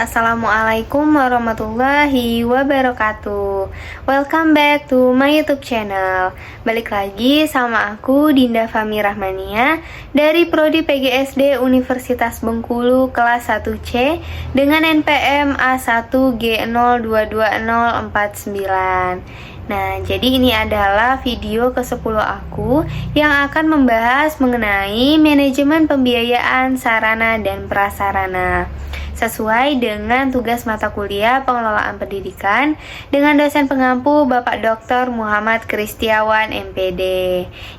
Assalamualaikum warahmatullahi wabarakatuh. Welcome back to my YouTube channel. Balik lagi sama aku Dinda Fahmi Rahmania dari Prodi PGSD Universitas Bengkulu kelas 1C dengan NPM A1G022049. Nah, jadi ini adalah video ke-10 aku yang akan membahas mengenai manajemen pembiayaan sarana dan prasarana sesuai dengan tugas mata kuliah pengelolaan pendidikan dengan dosen pengampu Bapak Dr. Muhammad Kristiawan MPD.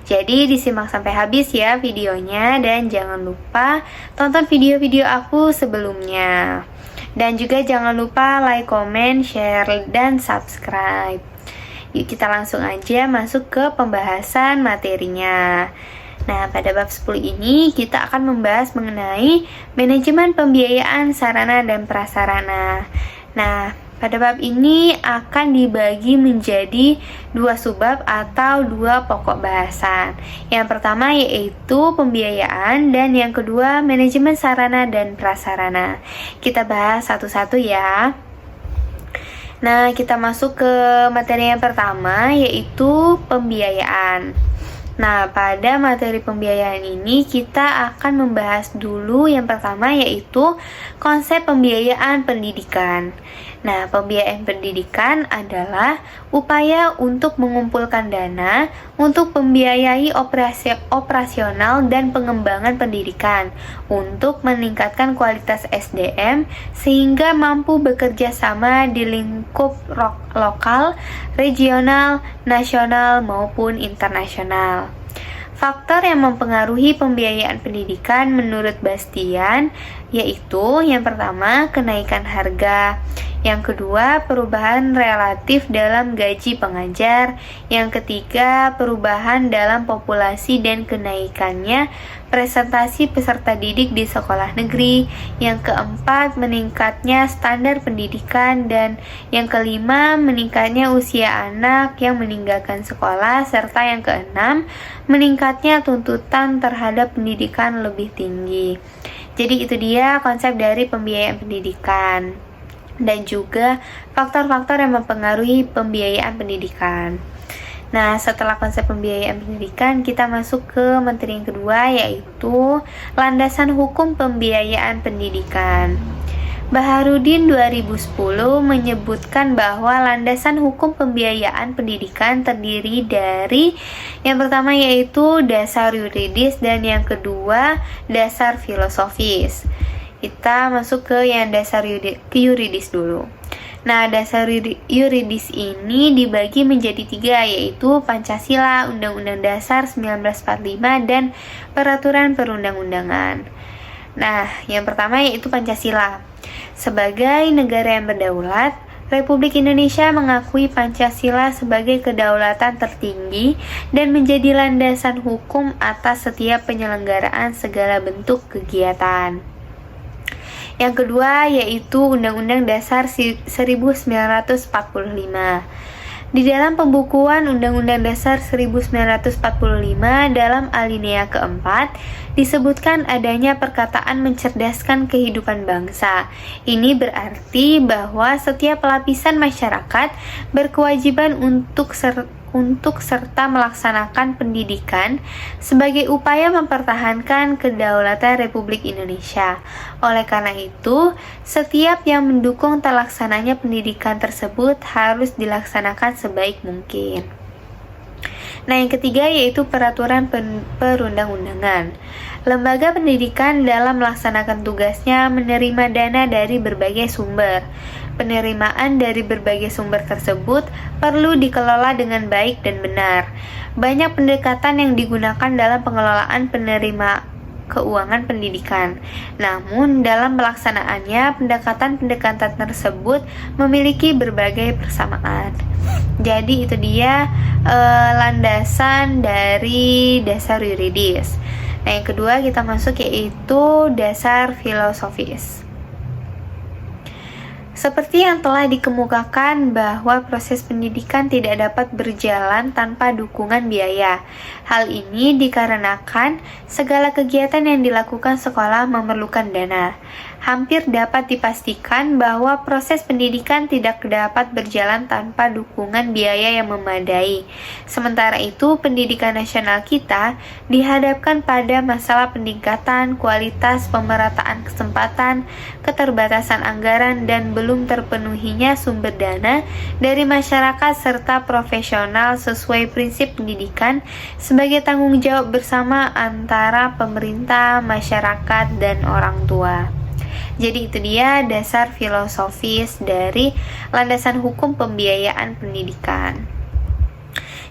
Jadi disimak sampai habis ya videonya, dan jangan lupa tonton video-video aku sebelumnya. Dan juga jangan lupa like, comment, share, dan subscribe. Yuk kita langsung aja masuk ke pembahasan materinya. Nah, pada bab 10 ini kita akan membahas mengenai manajemen pembiayaan sarana dan prasarana. Nah, pada bab ini akan dibagi menjadi 2 subbab atau 2 pokok bahasan. Yang pertama yaitu pembiayaan, dan yang kedua manajemen sarana dan prasarana. Kita bahas satu-satu ya. Nah, kita masuk ke materi yang pertama yaitu pembiayaan. Nah, pada materi pembiayaan ini kita akan membahas dulu yang pertama yaitu konsep pembiayaan pendidikan. Nah, pembiayaan pendidikan adalah upaya untuk mengumpulkan dana untuk membiayai operasional dan pengembangan pendidikan untuk meningkatkan kualitas SDM sehingga mampu bekerja sama di lingkup lokal, regional, nasional maupun internasional. Faktor yang mempengaruhi pembiayaan pendidikan menurut Bastian yaitu yang pertama kenaikan harga, yang kedua perubahan relatif dalam gaji pengajar, yang ketiga perubahan dalam populasi dan kenaikannya presentasi peserta didik di sekolah negeri, yang keempat meningkatnya standar pendidikan, dan yang kelima meningkatnya usia anak yang meninggalkan sekolah, serta yang keenam meningkatnya tuntutan terhadap pendidikan lebih tinggi. Jadi itu dia konsep dari pembiayaan pendidikan dan juga faktor-faktor yang mempengaruhi pembiayaan pendidikan. Nah, setelah konsep pembiayaan pendidikan, kita masuk ke materi yang kedua yaitu landasan hukum pembiayaan pendidikan. Baharudin 2010 menyebutkan bahwa landasan hukum pembiayaan pendidikan terdiri dari yang pertama yaitu dasar yuridis dan yang kedua dasar filosofis. Kita masuk ke yang dasar yuridis dulu. Nah, dasar yuridis ini dibagi menjadi 3 yaitu Pancasila, Undang-Undang Dasar 1945, dan Peraturan Perundang-undangan. Nah, yang pertama yaitu Pancasila. Sebagai negara yang berdaulat, Republik Indonesia mengakui Pancasila sebagai kedaulatan tertinggi dan menjadi landasan hukum atas setiap penyelenggaraan segala bentuk kegiatan. Yang kedua yaitu Undang-Undang Dasar 1945. Di dalam pembukuan Undang-Undang Dasar 1945 dalam alinea keempat disebutkan adanya perkataan mencerdaskan kehidupan bangsa. Ini berarti bahwa setiap lapisan masyarakat berkewajiban untuk serta melaksanakan pendidikan sebagai upaya mempertahankan kedaulatan Republik Indonesia. Oleh karena itu, setiap yang mendukung terlaksananya pendidikan tersebut harus dilaksanakan sebaik mungkin. Nah, yang ketiga yaitu peraturan perundang-undangan. Lembaga pendidikan dalam melaksanakan tugasnya menerima dana dari berbagai sumber. Penerimaan dari berbagai sumber tersebut perlu dikelola dengan baik dan benar. Banyak pendekatan yang digunakan dalam pengelolaan penerima keuangan pendidikan. Namun, dalam pelaksanaannya, pendekatan-pendekatan tersebut memiliki berbagai persamaan. Jadi, itu dia landasan dari dasar yuridis. Nah, yang kedua kita masuk yaitu dasar filosofis. Seperti yang telah dikemukakan bahwa proses pendidikan tidak dapat berjalan tanpa dukungan biaya. Hal ini dikarenakan segala kegiatan yang dilakukan sekolah memerlukan dana. hampir dapat dipastikan bahwa proses pendidikan tidak dapat berjalan tanpa dukungan biaya yang memadai. Sementara itu, pendidikan nasional kita dihadapkan pada masalah peningkatan kualitas, pemerataan kesempatan, keterbatasan anggaran, dan belum terpenuhinya sumber dana dari masyarakat serta profesional sesuai prinsip pendidikan sebagai tanggung jawab bersama antara pemerintah, masyarakat, dan orang tua. Jadi itu dia dasar filosofis dari landasan hukum pembiayaan pendidikan.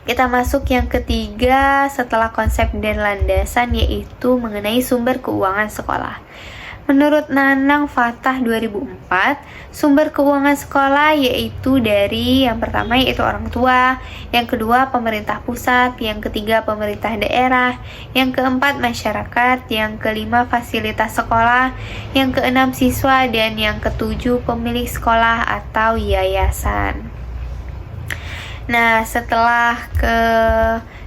Kita masuk yang ketiga setelah konsep dan landasan, yaitu mengenai sumber keuangan sekolah. Menurut Nanang Fatah 2004, sumber keuangan sekolah yaitu dari yang pertama yaitu orang tua, yang kedua pemerintah pusat, yang ketiga pemerintah daerah, yang keempat masyarakat, yang kelima fasilitas sekolah, yang keenam siswa, dan yang ketujuh pemilik sekolah atau yayasan. Nah, setelah ke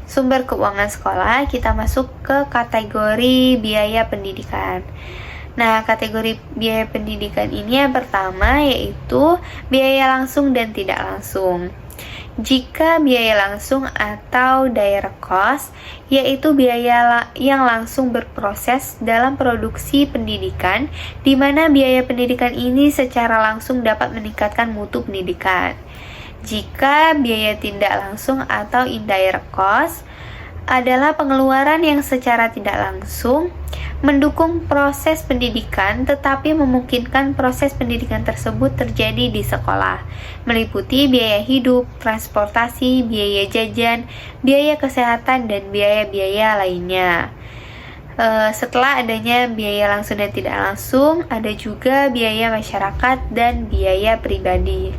sumber keuangan sekolah, kita masuk ke kategori biaya pendidikan. Nah, kategori biaya pendidikan ini yang pertama yaitu biaya langsung dan tidak langsung. Jika biaya langsung atau direct cost, yaitu biaya yang langsung berproses dalam produksi pendidikan, di mana biaya pendidikan ini secara langsung dapat meningkatkan mutu pendidikan. Jika biaya tidak langsung atau indirect cost adalah pengeluaran yang secara tidak langsung mendukung proses pendidikan tetapi memungkinkan proses pendidikan tersebut terjadi di sekolah, meliputi biaya hidup, transportasi, biaya jajan, biaya kesehatan, dan biaya-biaya lainnya. Setelah adanya biaya langsung dan tidak langsung, ada juga biaya masyarakat dan biaya pribadi.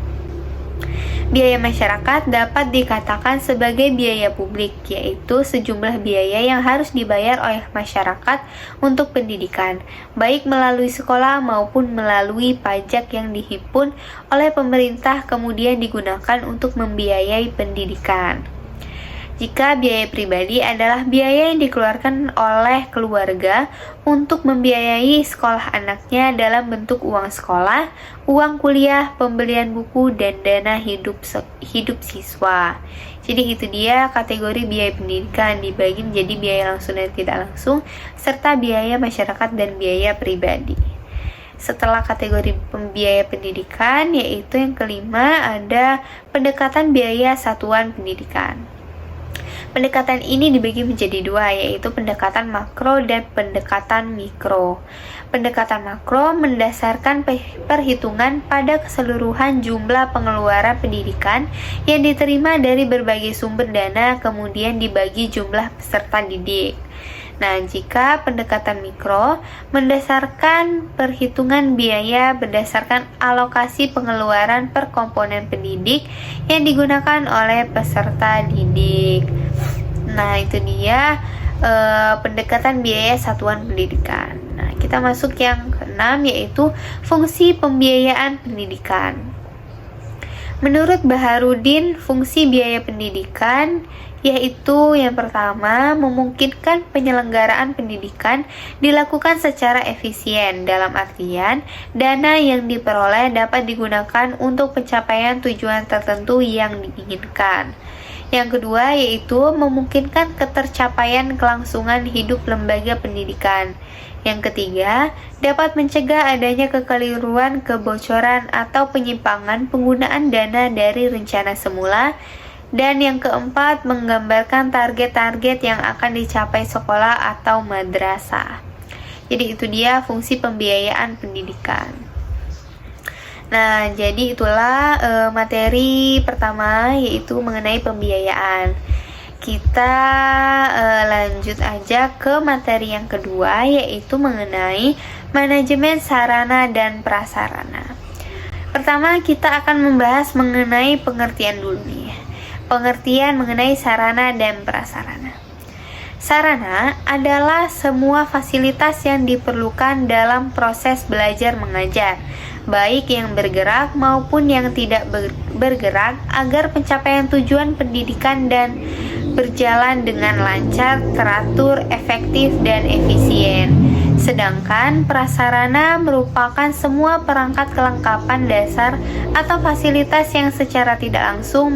Biaya masyarakat dapat dikatakan sebagai biaya publik, yaitu sejumlah biaya yang harus dibayar oleh masyarakat untuk pendidikan, baik melalui sekolah maupun melalui pajak yang dihimpun oleh pemerintah kemudian digunakan untuk membiayai pendidikan. Jika biaya pribadi adalah biaya yang dikeluarkan oleh keluarga untuk membiayai sekolah anaknya dalam bentuk uang sekolah, uang kuliah, pembelian buku, dan dana hidup siswa. Jadi itu dia kategori biaya pendidikan, dibagi menjadi biaya langsung dan tidak langsung, serta biaya masyarakat dan biaya pribadi. Setelah kategori biaya pendidikan, yaitu yang kelima ada pendekatan biaya satuan pendidikan. Pendekatan ini dibagi menjadi dua, yaitu pendekatan makro dan pendekatan mikro. Pendekatan makro mendasarkan perhitungan pada keseluruhan jumlah pengeluaran pendidikan yang diterima dari berbagai sumber dana, kemudian dibagi jumlah peserta didik. Nah, jika pendekatan mikro mendasarkan perhitungan biaya berdasarkan alokasi pengeluaran per komponen pendidik yang digunakan oleh peserta didik. Nah, itu dia pendekatan biaya satuan pendidikan. Nah, kita masuk yang keenam, yaitu fungsi pembiayaan pendidikan. Menurut Baharudin, fungsi biaya pendidikan yaitu yang pertama, memungkinkan penyelenggaraan pendidikan dilakukan secara efisien, dalam artian dana yang diperoleh dapat digunakan untuk pencapaian tujuan tertentu yang diinginkan. Yang kedua yaitu memungkinkan ketercapaian kelangsungan hidup lembaga pendidikan. Yang ketiga, dapat mencegah adanya kekeliruan, kebocoran, atau penyimpangan penggunaan dana dari rencana semula. Dan yang keempat, menggambarkan target-target yang akan dicapai sekolah atau madrasah. Jadi itu dia fungsi pembiayaan pendidikan. Nah, jadi itulah materi pertama, yaitu mengenai pembiayaan. Kita lanjut aja ke materi yang kedua, yaitu mengenai manajemen sarana dan prasarana. Pertama, kita akan membahas mengenai pengertian dulu nih. Pengertian mengenai sarana dan prasarana. Sarana adalah semua fasilitas yang diperlukan dalam proses belajar mengajar, baik yang bergerak maupun yang tidak bergerak, agar pencapaian tujuan pendidikan dan berjalan dengan lancar, teratur, efektif, dan efisien. Sedangkan prasarana merupakan semua perangkat kelengkapan dasar atau fasilitas yang secara tidak langsung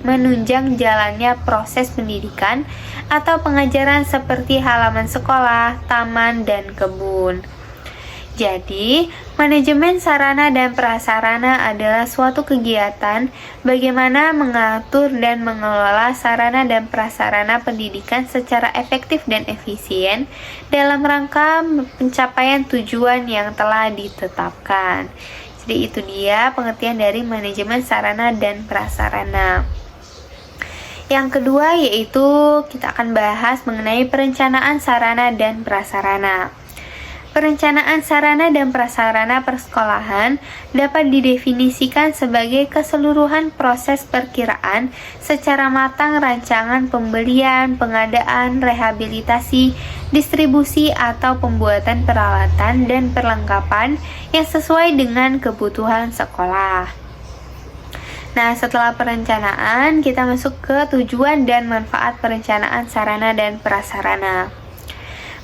menunjang jalannya proses pendidikan atau pengajaran seperti halaman sekolah, taman, dan kebun. Jadi, manajemen sarana dan prasarana adalah suatu kegiatan bagaimana mengatur dan mengelola sarana dan prasarana pendidikan secara efektif dan efisien dalam rangka pencapaian tujuan yang telah ditetapkan. Jadi itu dia pengertian dari manajemen sarana dan prasarana. Yang kedua yaitu kita akan bahas mengenai perencanaan sarana dan prasarana. Perencanaan sarana dan prasarana persekolahan dapat didefinisikan sebagai keseluruhan proses perkiraan secara matang rancangan pembelian, pengadaan, rehabilitasi, distribusi atau pembuatan peralatan dan perlengkapan yang sesuai dengan kebutuhan sekolah. Nah, setelah perencanaan, kita masuk ke tujuan dan manfaat perencanaan sarana dan prasarana.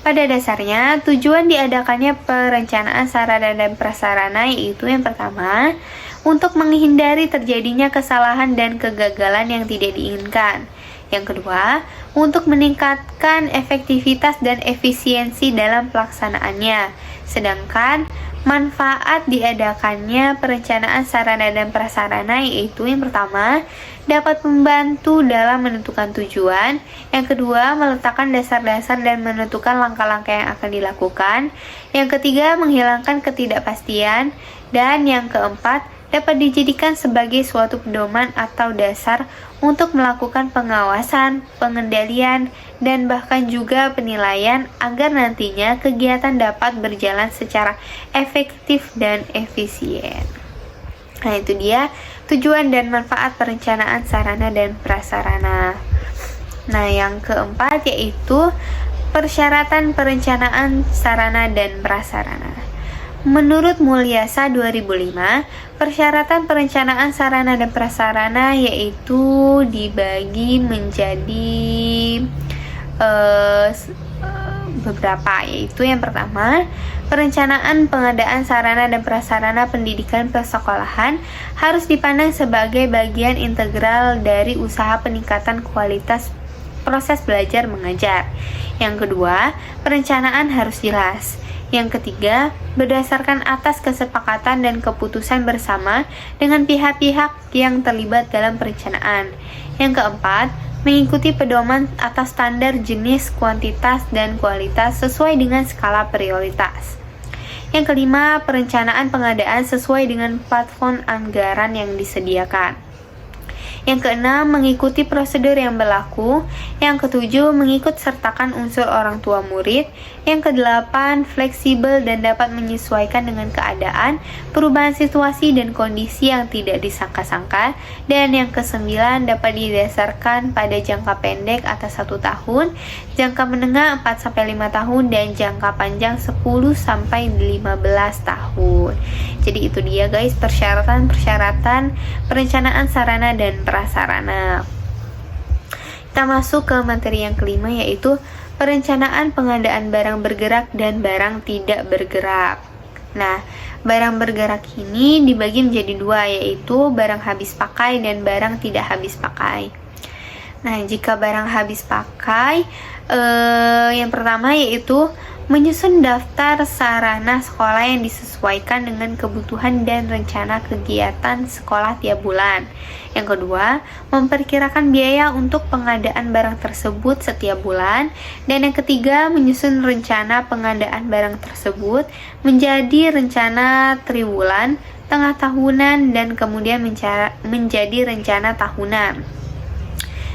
Pada dasarnya, tujuan diadakannya perencanaan sarana dan prasarana yaitu yang pertama, untuk menghindari terjadinya kesalahan dan kegagalan yang tidak diinginkan. Yang kedua, untuk meningkatkan efektivitas dan efisiensi dalam pelaksanaannya. Sedangkan manfaat diadakannya perencanaan sarana dan prasarana yaitu yang pertama, dapat membantu dalam menentukan tujuan. Yang kedua, meletakkan dasar-dasar dan menentukan langkah-langkah yang akan dilakukan. Yang ketiga, menghilangkan ketidakpastian. Dan yang keempat, dapat dijadikan sebagai suatu pedoman atau dasar untuk melakukan pengawasan, pengendalian, dan bahkan juga penilaian agar nantinya kegiatan dapat berjalan secara efektif dan efisien. Nah, itu dia tujuan dan manfaat perencanaan sarana dan prasarana. Nah, yang keempat yaitu persyaratan perencanaan sarana dan prasarana. Menurut Mulyasa 2005, persyaratan perencanaan sarana dan prasarana yaitu dibagi menjadi beberapa, yaitu yang pertama, perencanaan pengadaan sarana dan prasarana pendidikan persekolahan harus dipandang sebagai bagian integral dari usaha peningkatan kualitas proses belajar mengajar. Yang kedua, perencanaan harus jelas. Yang ketiga, berdasarkan atas kesepakatan dan keputusan bersama dengan pihak-pihak yang terlibat dalam perencanaan. Yang keempat, mengikuti pedoman atas standar jenis, kuantitas, dan kualitas sesuai dengan skala prioritas. Yang kelima, perencanaan pengadaan sesuai dengan platform anggaran yang disediakan. Yang keenam, mengikuti prosedur yang berlaku. Yang ketujuh, mengikut sertakan unsur orang tua murid. Yang kedelapan, fleksibel dan dapat menyesuaikan dengan keadaan, perubahan situasi dan kondisi yang tidak disangka-sangka. Dan yang kesembilan, dapat didasarkan pada jangka pendek atas 1 tahun, jangka menengah 4-5 tahun, dan jangka panjang 10-15 tahun. Jadi itu dia guys, persyaratan perencanaan sarana dan prasarana. Kita masuk ke materi yang kelima yaitu perencanaan pengadaan barang bergerak dan barang tidak bergerak. Nah, barang bergerak ini dibagi menjadi dua, yaitu barang habis pakai dan barang tidak habis pakai. Nah, jika barang habis pakai, yang pertama yaitu menyusun daftar sarana sekolah yang disesuaikan dengan kebutuhan dan rencana kegiatan sekolah tiap bulan. Yang kedua, memperkirakan biaya untuk pengadaan barang tersebut setiap bulan. Dan yang ketiga, menyusun rencana pengadaan barang tersebut menjadi rencana triwulan, tengah tahunan, dan kemudian menjadi rencana tahunan.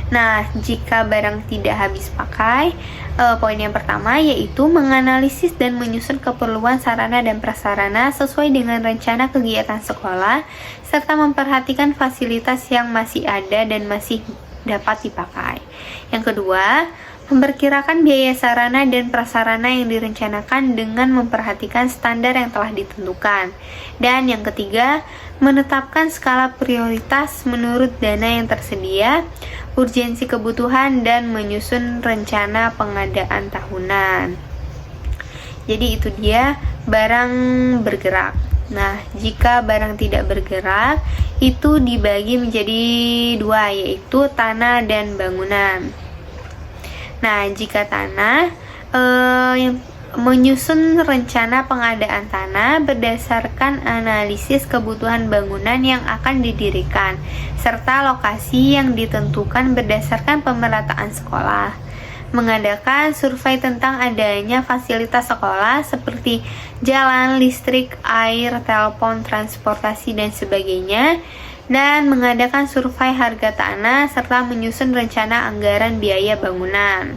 Nah, jika barang tidak habis pakai, poin yang pertama yaitu menganalisis dan menyusun keperluan sarana dan prasarana sesuai dengan rencana kegiatan sekolah, serta memperhatikan fasilitas yang masih ada dan masih dapat dipakai. Yang kedua, memperkirakan biaya sarana dan prasarana yang direncanakan dengan memperhatikan standar yang telah ditentukan. Dan yang ketiga, menetapkan skala prioritas menurut dana yang tersedia, urgensi kebutuhan, dan menyusun rencana pengadaan tahunan. Jadi itu dia barang bergerak. Nah, jika barang tidak bergerak, itu dibagi menjadi dua, yaitu tanah dan bangunan. Nah, jika tanah, yang menyusun rencana pengadaan tanah berdasarkan analisis kebutuhan bangunan yang akan didirikan, serta lokasi yang ditentukan berdasarkan pemerataan sekolah. Mengadakan survei tentang adanya fasilitas sekolah seperti jalan, listrik, air, telepon, transportasi, dan sebagainya, dan mengadakan survei harga tanah serta menyusun rencana anggaran biaya bangunan.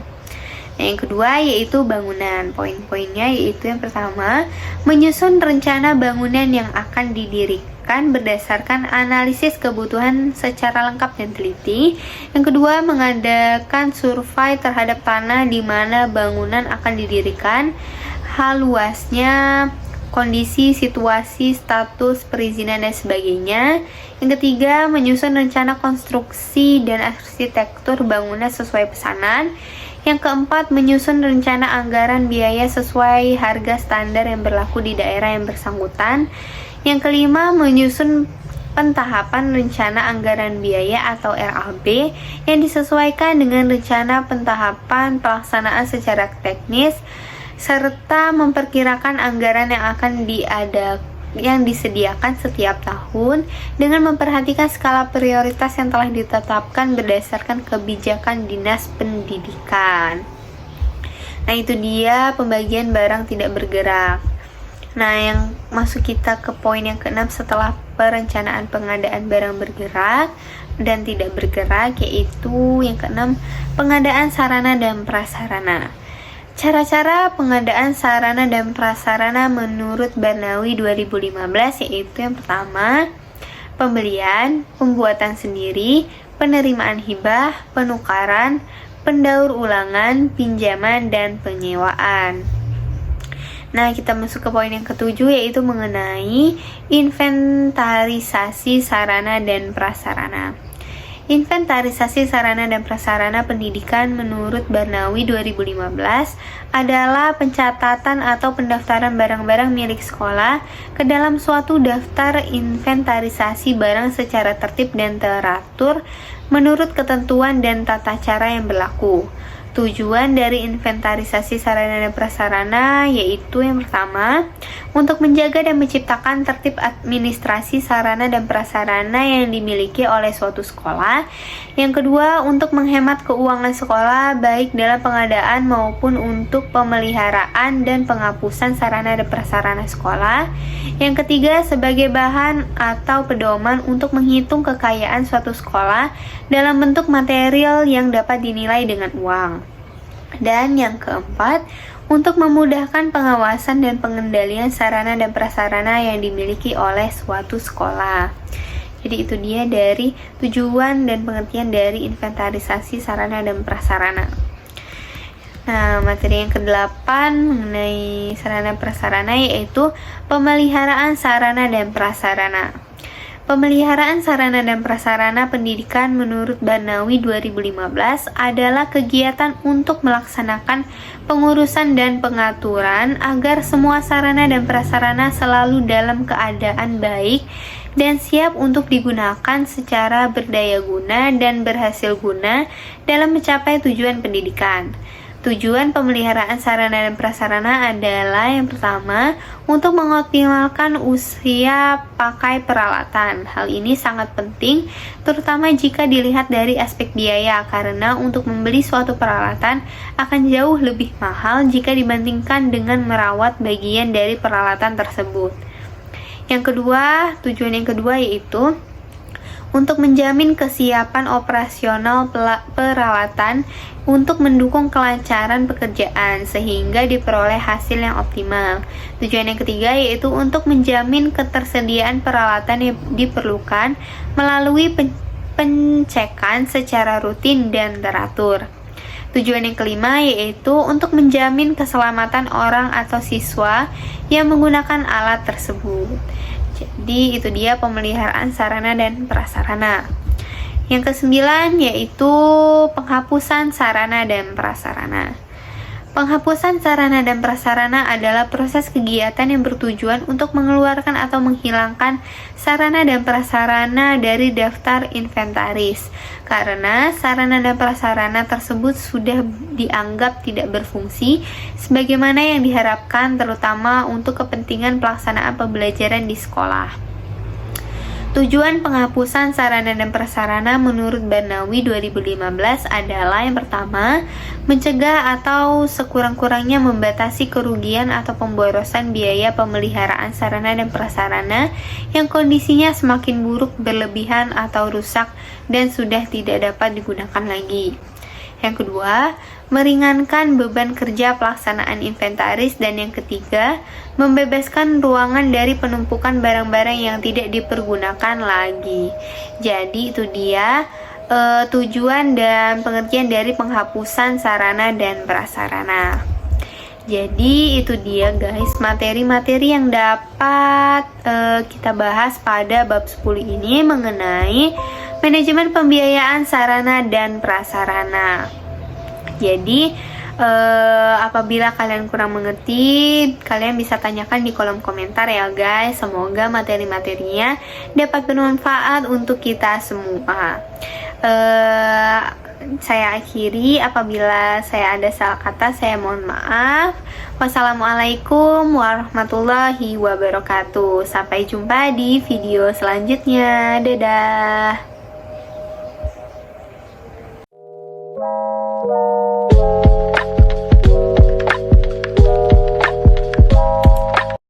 Yang kedua yaitu bangunan. Poin-poinnya yaitu yang pertama, menyusun rencana bangunan yang akan didirikan berdasarkan analisis kebutuhan secara lengkap dan teliti. Yang kedua, mengadakan survei terhadap tanah di mana bangunan akan didirikan, hal luasnya, kondisi, situasi, status, perizinan, dan sebagainya. Yang ketiga, menyusun rencana konstruksi dan arsitektur bangunan sesuai pesanan. Yang keempat, menyusun rencana anggaran biaya sesuai harga standar yang berlaku di daerah yang bersangkutan. Yang kelima, menyusun pentahapan rencana anggaran biaya atau RAB yang disesuaikan dengan rencana pentahapan pelaksanaan secara teknis, serta memperkirakan anggaran yang akan disediakan setiap tahun dengan memperhatikan skala prioritas yang telah ditetapkan berdasarkan kebijakan Dinas Pendidikan. Nah, itu dia pembagian barang tidak bergerak. Nah, yang masuk kita ke poin yang keenam setelah perencanaan pengadaan barang bergerak dan tidak bergerak, yaitu yang keenam, pengadaan sarana dan prasarana. Cara-cara pengadaan sarana dan prasarana menurut Barnawi 2015 yaitu yang pertama, pembelian, pembuatan sendiri, penerimaan hibah, penukaran, pendaur ulangan, pinjaman, dan penyewaan. Nah, kita masuk ke poin yang ketujuh yaitu mengenai inventarisasi sarana dan prasarana. Inventarisasi sarana dan prasarana pendidikan menurut Barnawi 2015 adalah pencatatan atau pendaftaran barang-barang milik sekolah ke dalam suatu daftar inventarisasi barang secara tertib dan teratur menurut ketentuan dan tata cara yang berlaku. Tujuan dari inventarisasi sarana dan prasarana yaitu yang pertama, untuk menjaga dan menciptakan tertib administrasi sarana dan prasarana yang dimiliki oleh suatu sekolah. Yang kedua, untuk menghemat keuangan sekolah baik dalam pengadaan maupun untuk pemeliharaan dan penghapusan sarana dan prasarana sekolah. Yang ketiga, sebagai bahan atau pedoman untuk menghitung kekayaan suatu sekolah dalam bentuk material yang dapat dinilai dengan uang. Dan yang keempat, untuk memudahkan pengawasan dan pengendalian sarana dan prasarana yang dimiliki oleh suatu sekolah. Jadi itu dia dari tujuan dan pengertian dari inventarisasi sarana dan prasarana. Nah, materi yang ke-8 mengenai sarana prasarana yaitu pemeliharaan sarana dan prasarana. Pemeliharaan sarana dan prasarana pendidikan menurut Barnawi 2015 adalah kegiatan untuk melaksanakan pengurusan dan pengaturan agar semua sarana dan prasarana selalu dalam keadaan baik dan siap untuk digunakan secara berdaya guna dan berhasil guna dalam mencapai tujuan pendidikan. Tujuan pemeliharaan sarana dan prasarana adalah yang pertama, untuk mengoptimalkan usia pakai peralatan. Hal ini sangat penting, terutama jika dilihat dari aspek biaya, karena untuk membeli suatu peralatan akan jauh lebih mahal jika dibandingkan dengan merawat bagian dari peralatan tersebut. Yang kedua, tujuan yang kedua yaitu untuk menjamin kesiapan operasional peralatan untuk mendukung kelancaran pekerjaan sehingga diperoleh hasil yang optimal. Tujuan yang ketiga yaitu untuk menjamin ketersediaan peralatan yang diperlukan melalui pengecekan secara rutin dan teratur. Tujuan yang kelima yaitu untuk menjamin keselamatan orang atau siswa yang menggunakan alat tersebut. Jadi itu dia pemeliharaan sarana dan prasarana. Yang kesembilan yaitu penghapusan sarana dan prasarana. Penghapusan sarana dan prasarana adalah proses kegiatan yang bertujuan untuk mengeluarkan atau menghilangkan sarana dan prasarana dari daftar inventaris, karena sarana dan prasarana tersebut sudah dianggap tidak berfungsi sebagaimana yang diharapkan, terutama untuk kepentingan pelaksanaan pembelajaran di sekolah. Tujuan penghapusan sarana dan prasarana menurut Barnawi 2015 adalah yang pertama, mencegah atau sekurang-kurangnya membatasi kerugian atau pemborosan biaya pemeliharaan sarana dan prasarana yang kondisinya semakin buruk, berlebihan, atau rusak dan sudah tidak dapat digunakan lagi. Yang kedua, meringankan beban kerja pelaksanaan inventaris. Dan yang ketiga, membebaskan ruangan dari penumpukan barang-barang yang tidak dipergunakan lagi. Jadi itu dia tujuan dan pengertian dari penghapusan sarana dan prasarana. Jadi itu dia guys, materi-materi yang dapat kita bahas pada bab 10 ini mengenai manajemen pembiayaan sarana dan prasarana. Jadi apabila kalian kurang mengerti, kalian bisa tanyakan di kolom komentar ya guys. Semoga materi-materinya dapat bermanfaat untuk kita semua. Saya akhiri, apabila saya ada salah kata saya mohon maaf. Wassalamualaikum warahmatullahi wabarakatuh. Sampai jumpa di video selanjutnya. Dadah.